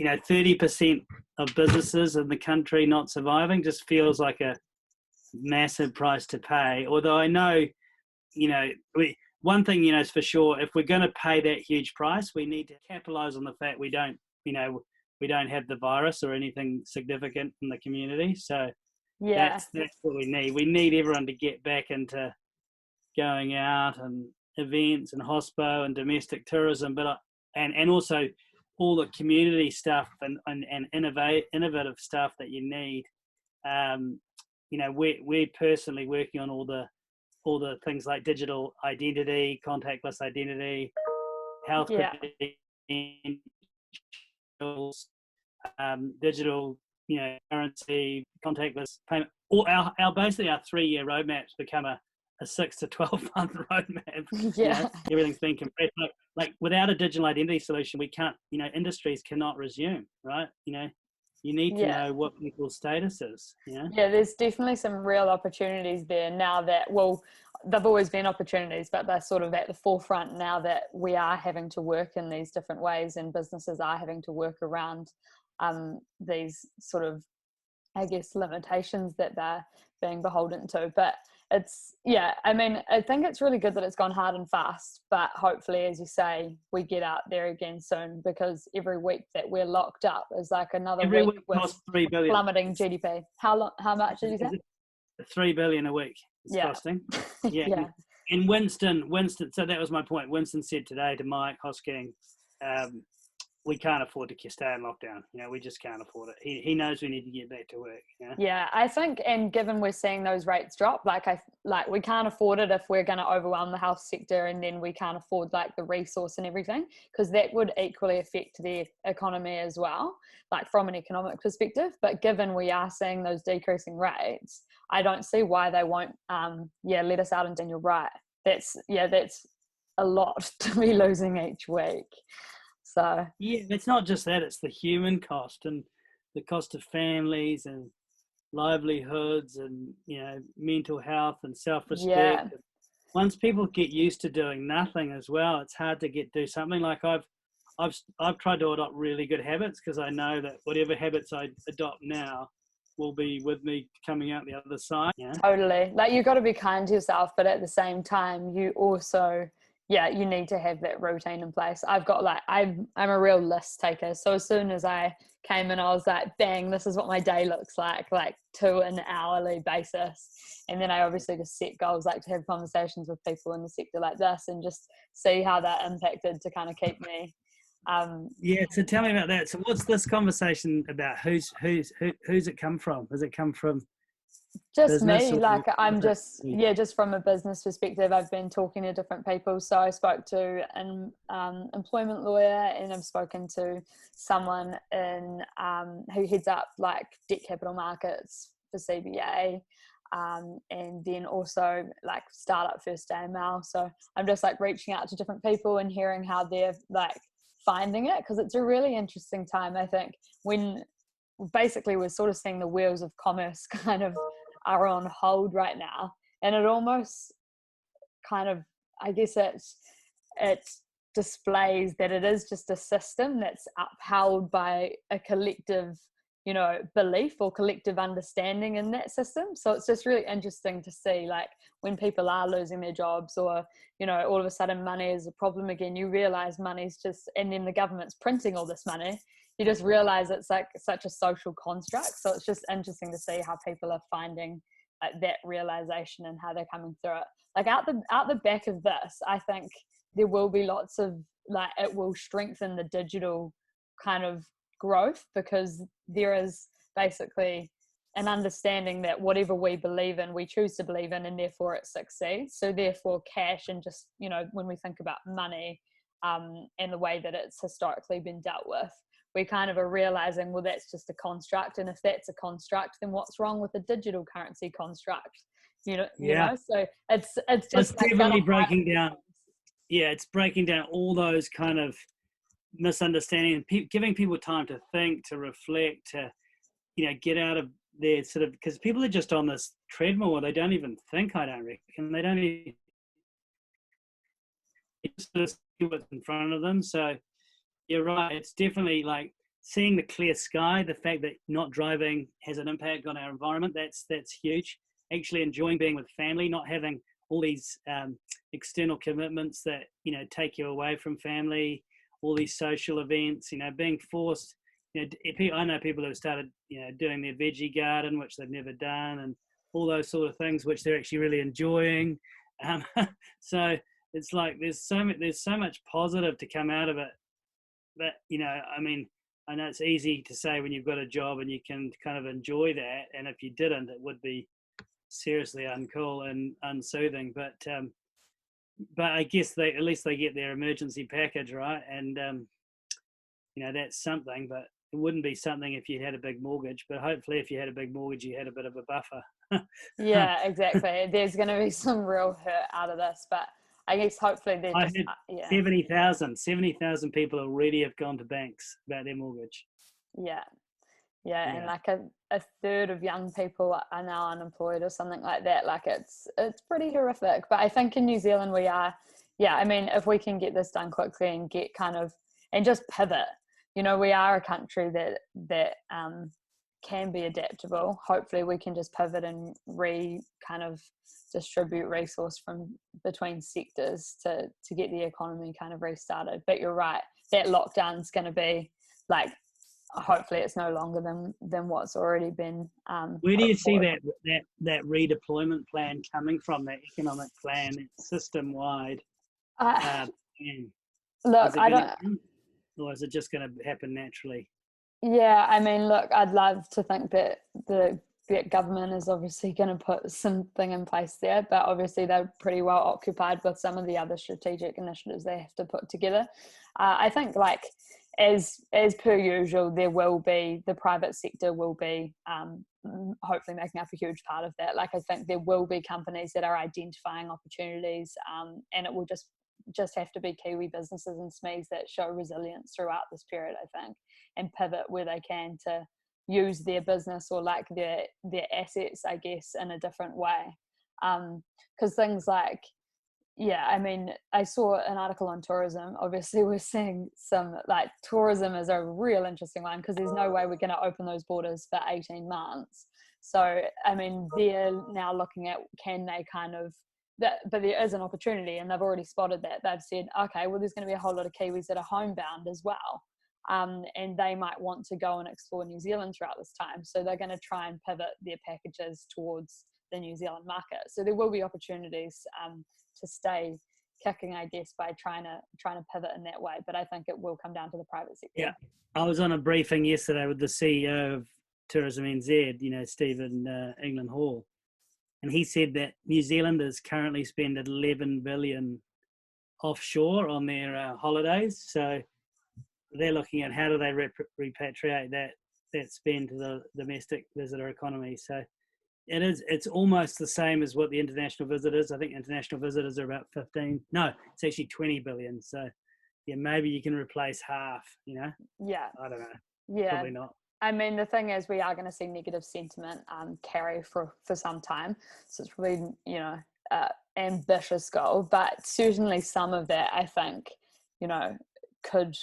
30% of businesses in the country not surviving just feels like a massive price to pay. Although I know, one thing, is for sure, if we're going to pay that huge price, we need to capitalize on the fact we don't have the virus or anything significant in the community. So that's what we need. We need everyone to get back into going out and events and hospo and domestic tourism, but and also all the community stuff and innovative stuff that you need. We're personally working on all the things like digital identity, contactless identity, health credentials, digital, currency, contactless payment. All basically our 3-year roadmaps become a 6 to 12 month roadmap. Everything's been compressed. Like without a digital identity solution, we can't. Industries cannot resume. Right. You need to know what people's status is. Yeah, there's definitely some real opportunities there now that, they've always been opportunities, but they're sort of at the forefront now that we are having to work in these different ways and businesses are having to work around these sort of, I guess, limitations that they're being beholden to. But I think it's really good that it's gone hard and fast, but hopefully, as you say, we get out there again soon, because every week that we're locked up is like another week with $3 billion. plummeting GDP. How much did you say? $3 billion a week it's costing. And Winston, so that was my point. Winston said today to Mike Hosking, we can't afford to stay in lockdown. We just can't afford it. He knows we need to get back to work. Yeah, I think, and given we're seeing those rates drop, we can't afford it if we're going to overwhelm the health sector, and then we can't afford the resource and everything, because that would equally affect the economy as well, from an economic perspective. But given we are seeing those decreasing rates, I don't see why they won't let us out. And you're right. That's a lot to be losing each week. So it's not just that, it's the human cost and the cost of families and livelihoods and mental health and self-respect. Once people get used to doing nothing as well, it's hard to do something. Like I've tried to adopt really good habits, because I know that whatever habits I adopt now will be with me coming out the other side. Totally. You've got to be kind to yourself, but at the same time you also you need to have that routine in place. I've got I'm a real list taker. So as soon as I came in, I was like, bang, this is what my day looks like to an hourly basis. And then I obviously just set goals, to have conversations with people in the sector like this and just see how that impacted to kind of keep me. So tell me about that. So what's this conversation about? Who's it come from? Does it come from just me? I'm just from a business perspective, I've been talking to different people. So I spoke to an employment lawyer, and I've spoken to someone in who heads up debt capital markets for CBA, and then also startup first AML. So I'm just reaching out to different people and hearing how they're finding it, because it's a really interesting time. I think when basically we're sort of seeing the wheels of commerce kind of are on hold right now, and it almost kind of, I guess it displays that it is just a system that's upheld by a collective belief or collective understanding in that system. So it's just really interesting to see when people are losing their jobs, or all of a sudden money is a problem again, you realize money's just, and then the government's printing all this money, you just realize it's such a social construct. So it's just interesting to see how people are finding that realization and how they're coming through it. Out the back of this, I think there will be lots of it will strengthen the digital kind of growth, because there is basically an understanding that whatever we believe in, we choose to believe in, and therefore it succeeds. So therefore cash, and just when we think about money and the way that it's historically been dealt with, we kind of are realizing, well, that's just a construct, and if that's a construct, then what's wrong with the digital currency construct? So it's just definitely breaking down. It's breaking down all those kind of misunderstanding, and giving people time to think, to reflect, to get out of their sort of, because people are just on this treadmill where they don't even think. I don't reckon they don't even see what's in front of them. So you're right, it's definitely seeing the clear sky, the fact that not driving has an impact on our environment, that's huge. Actually enjoying being with family, not having all these external commitments that, you know, take you away from family, all these social events, you know, being forced, you know, I know people who have started, you know, doing their veggie garden, which they've never done, and all those sort of things, which they're actually really enjoying. So it's like, there's so much positive to come out of it. But, you know, I mean, I know it's easy to say when you've got a job and you can kind of enjoy that. And if you didn't, it would be seriously uncool and unsoothing. But I guess at least they get their emergency package, right? And you know, that's something. But it wouldn't be something if you had a big mortgage. But hopefully, if you had a big mortgage, you had a bit of a buffer. Yeah, exactly. There's going to be some real hurt out of this, but I guess hopefully they're just, yeah. 70,000 people already have gone to banks about their mortgage. Yeah. And like a third of young people are now unemployed or something like that. Like it's pretty horrific. But I think in New Zealand we are, I mean, if we can get this done quickly and get and just pivot, you know, we are a country that can be adaptable. Hopefully we can just pivot and distribute resource from between sectors to get the economy kind of restarted. But you're right, that lockdown's going to be like, hopefully it's no longer than what's already been where do you see that redeployment plan coming from, that economic plan, system wide? Look, I don't, or is it just going to happen naturally? Yeah, I mean, look, I'd love to think that the government is obviously going to put something in place there, but obviously they're pretty well occupied with some of the other strategic initiatives they have to put together. I think, like, as per usual, the private sector will be hopefully making up a huge part of that. Like, I think there will be companies that are identifying opportunities, and it will just have to be Kiwi businesses and SMEs that show resilience throughout this period, I think, and pivot where they can to use their business or like their assets, I guess, in a different way. Because things like, I mean, I saw an article on tourism. Obviously, we're seeing some, like, tourism is a real interesting one because there's no way we're going to open those borders for 18 months. So, I mean, they're now looking at, can they but there is an opportunity, and they've already spotted that. They've said, okay, well, there's going to be a whole lot of Kiwis that are homebound as well. And they might want to go and explore New Zealand throughout this time. So they're going to try and pivot their packages towards the New Zealand market. So there will be opportunities to stay kicking, I guess, by trying to pivot in that way. But I think it will come down to the private sector. Yeah, I was on a briefing yesterday with the CEO of Tourism NZ, you know, Stephen England Hall. And he said that New Zealanders currently spend 11 billion offshore on their holidays. So they're looking at how do they repatriate that spend to the domestic visitor economy. So it's almost the same as what the international visitors. I think international visitors are about 15. No, it's actually 20 billion. So yeah, maybe you can replace half, you know? Yeah. I don't know. Yeah. Probably not. I mean, the thing is, we are going to see negative sentiment carry for some time. So it's probably, you know, ambitious goal, but certainly some of that, I think, you know, could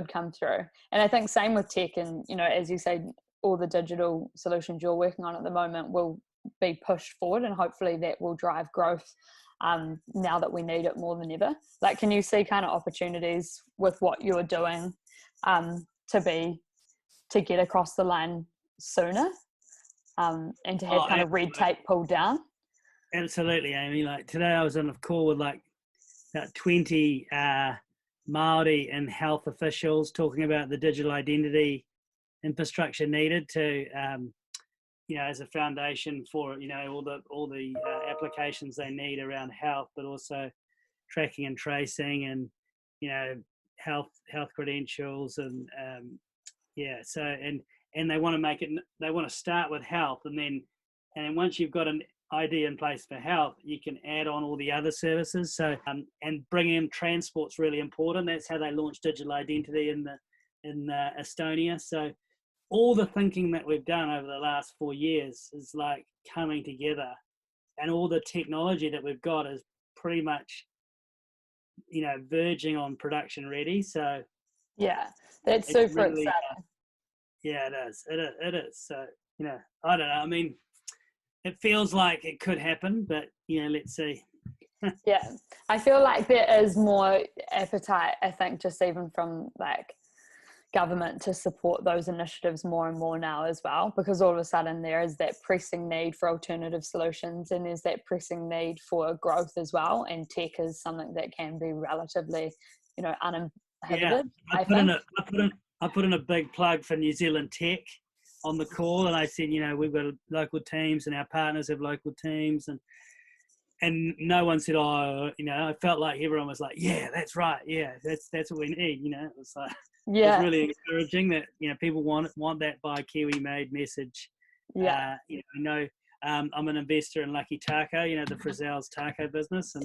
come through. And I think same with tech, and, you know, as you say, all the digital solutions you're working on at the moment will be pushed forward, and hopefully that will drive growth now that we need it more than ever. Like, can you see kind of opportunities with what you're doing to get across the line sooner and to have kind of red tape pulled down? Absolutely, Amy. Like today I was on a call with like about 20 Māori and health officials talking about the digital identity infrastructure needed to, you know, as a foundation for, you know, all the applications they need around health, but also tracking and tracing and, you know, health credentials and so and they want to make it. They want to start with health, and then once you've got an ID in place for health, you can add on all the other services. So and bringing in transport's really important. That's how they launched digital identity in Estonia. So all the thinking that we've done over the last 4 years is like coming together, and all the technology that we've got is pretty much, you know, verging on production ready. So yeah, that's super really exciting. Yeah, it is. It is. So, I don't know. I mean, it feels like it could happen, but, let's see. Yeah, I feel like there is more appetite, I think, just even from like government to support those initiatives more and more now as well, because all of a sudden there is that pressing need for alternative solutions, and there's that pressing need for growth as well, and tech is something that can be relatively uninhibited. I put in a big plug for New Zealand tech on the call, and I said, we've got local teams and our partners have local teams, and no one said, I felt like everyone was like, yeah, that's right, yeah, that's what we need. It was like, it was really encouraging that people want that buy Kiwi made message. I know I'm an investor in Lucky Taco, the Frizzell's taco business, and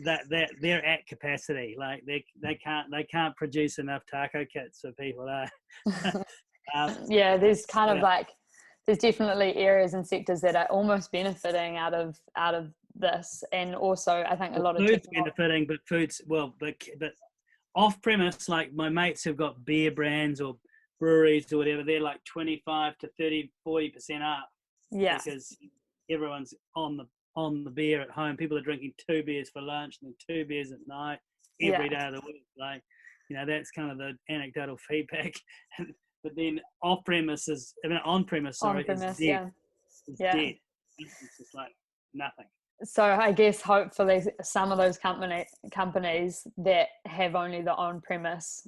that they're at capacity. Like they can't produce enough taco kits for people. There's kind of like there's definitely areas and sectors that are almost benefiting out of this, and also I think a lot of food's benefiting, but but off premise, like my mates who've got beer brands or breweries or whatever, they're like 25 to 30, 40% up. Yeah, because everyone's on the beer at home. People are drinking 2 beers for lunch and then 2 beers at night every day of the week. Like, that's kind of the anecdotal feedback. But then on premise, is dead. Yeah. It's dead. It's just like nothing. So I guess hopefully some of those companies that have only the on-premise,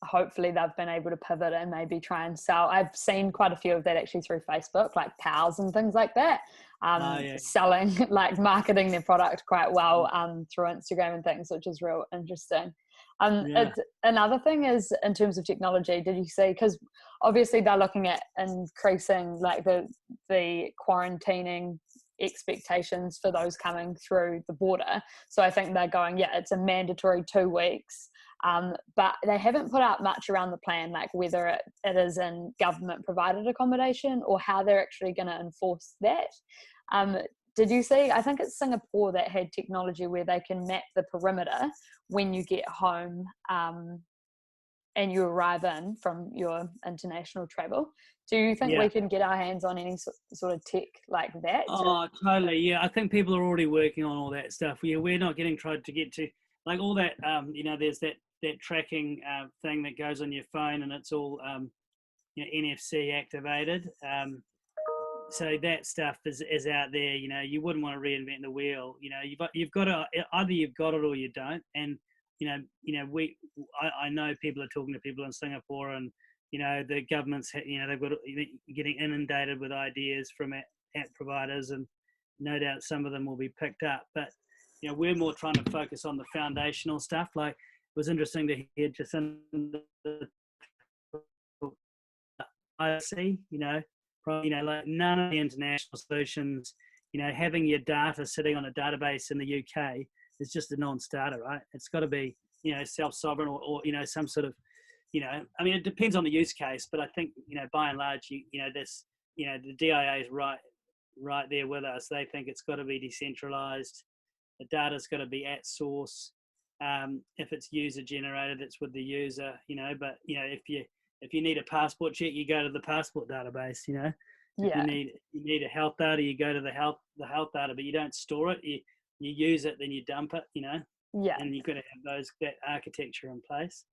hopefully they've been able to pivot and maybe try and sell. I've seen quite a few of that actually through Facebook, like Pals and things like that, selling, like marketing their product quite well through Instagram and things, which is real interesting. Another thing is in terms of technology, did you see, because obviously they're looking at increasing like the quarantining expectations for those coming through the border. So I think they're going, it's a mandatory 2 weeks. But they haven't put out much around the plan, like whether it is in government provided accommodation or how they're actually going to enforce that. Did you see, I think it's Singapore that had technology where they can map the perimeter when you get home and you arrive in from your international travel. Do you think we can get our hands on any sort of tech like that? Oh, totally. Yeah, I think people are already working on all that stuff. Yeah, we're not tried to get to like all that. There's that tracking thing that goes on your phone, and it's all NFC activated. So that stuff is out there. You wouldn't want to reinvent the wheel. You've got to either you've got it or you don't. And I know people are talking to people in Singapore, and the government's they've got getting inundated with ideas from app providers, and no doubt some of them will be picked up. But we're more trying to focus on the foundational stuff. Like, it was interesting to hear just in the IC, like none of the international solutions, having your data sitting on a database in the UK is just a non-starter, right? It's got to be, self-sovereign or some sort of, I mean, it depends on the use case, but I think, by and large, the DIA is right there with us. They think it's got to be decentralized. The data's got to be at source. If it's user generated, it's with the user, but, if you need a passport check, you go to the passport database, If you need a health data, you go to the health data, but you don't store it. You use it, then you dump it, And you've got to have that architecture in place.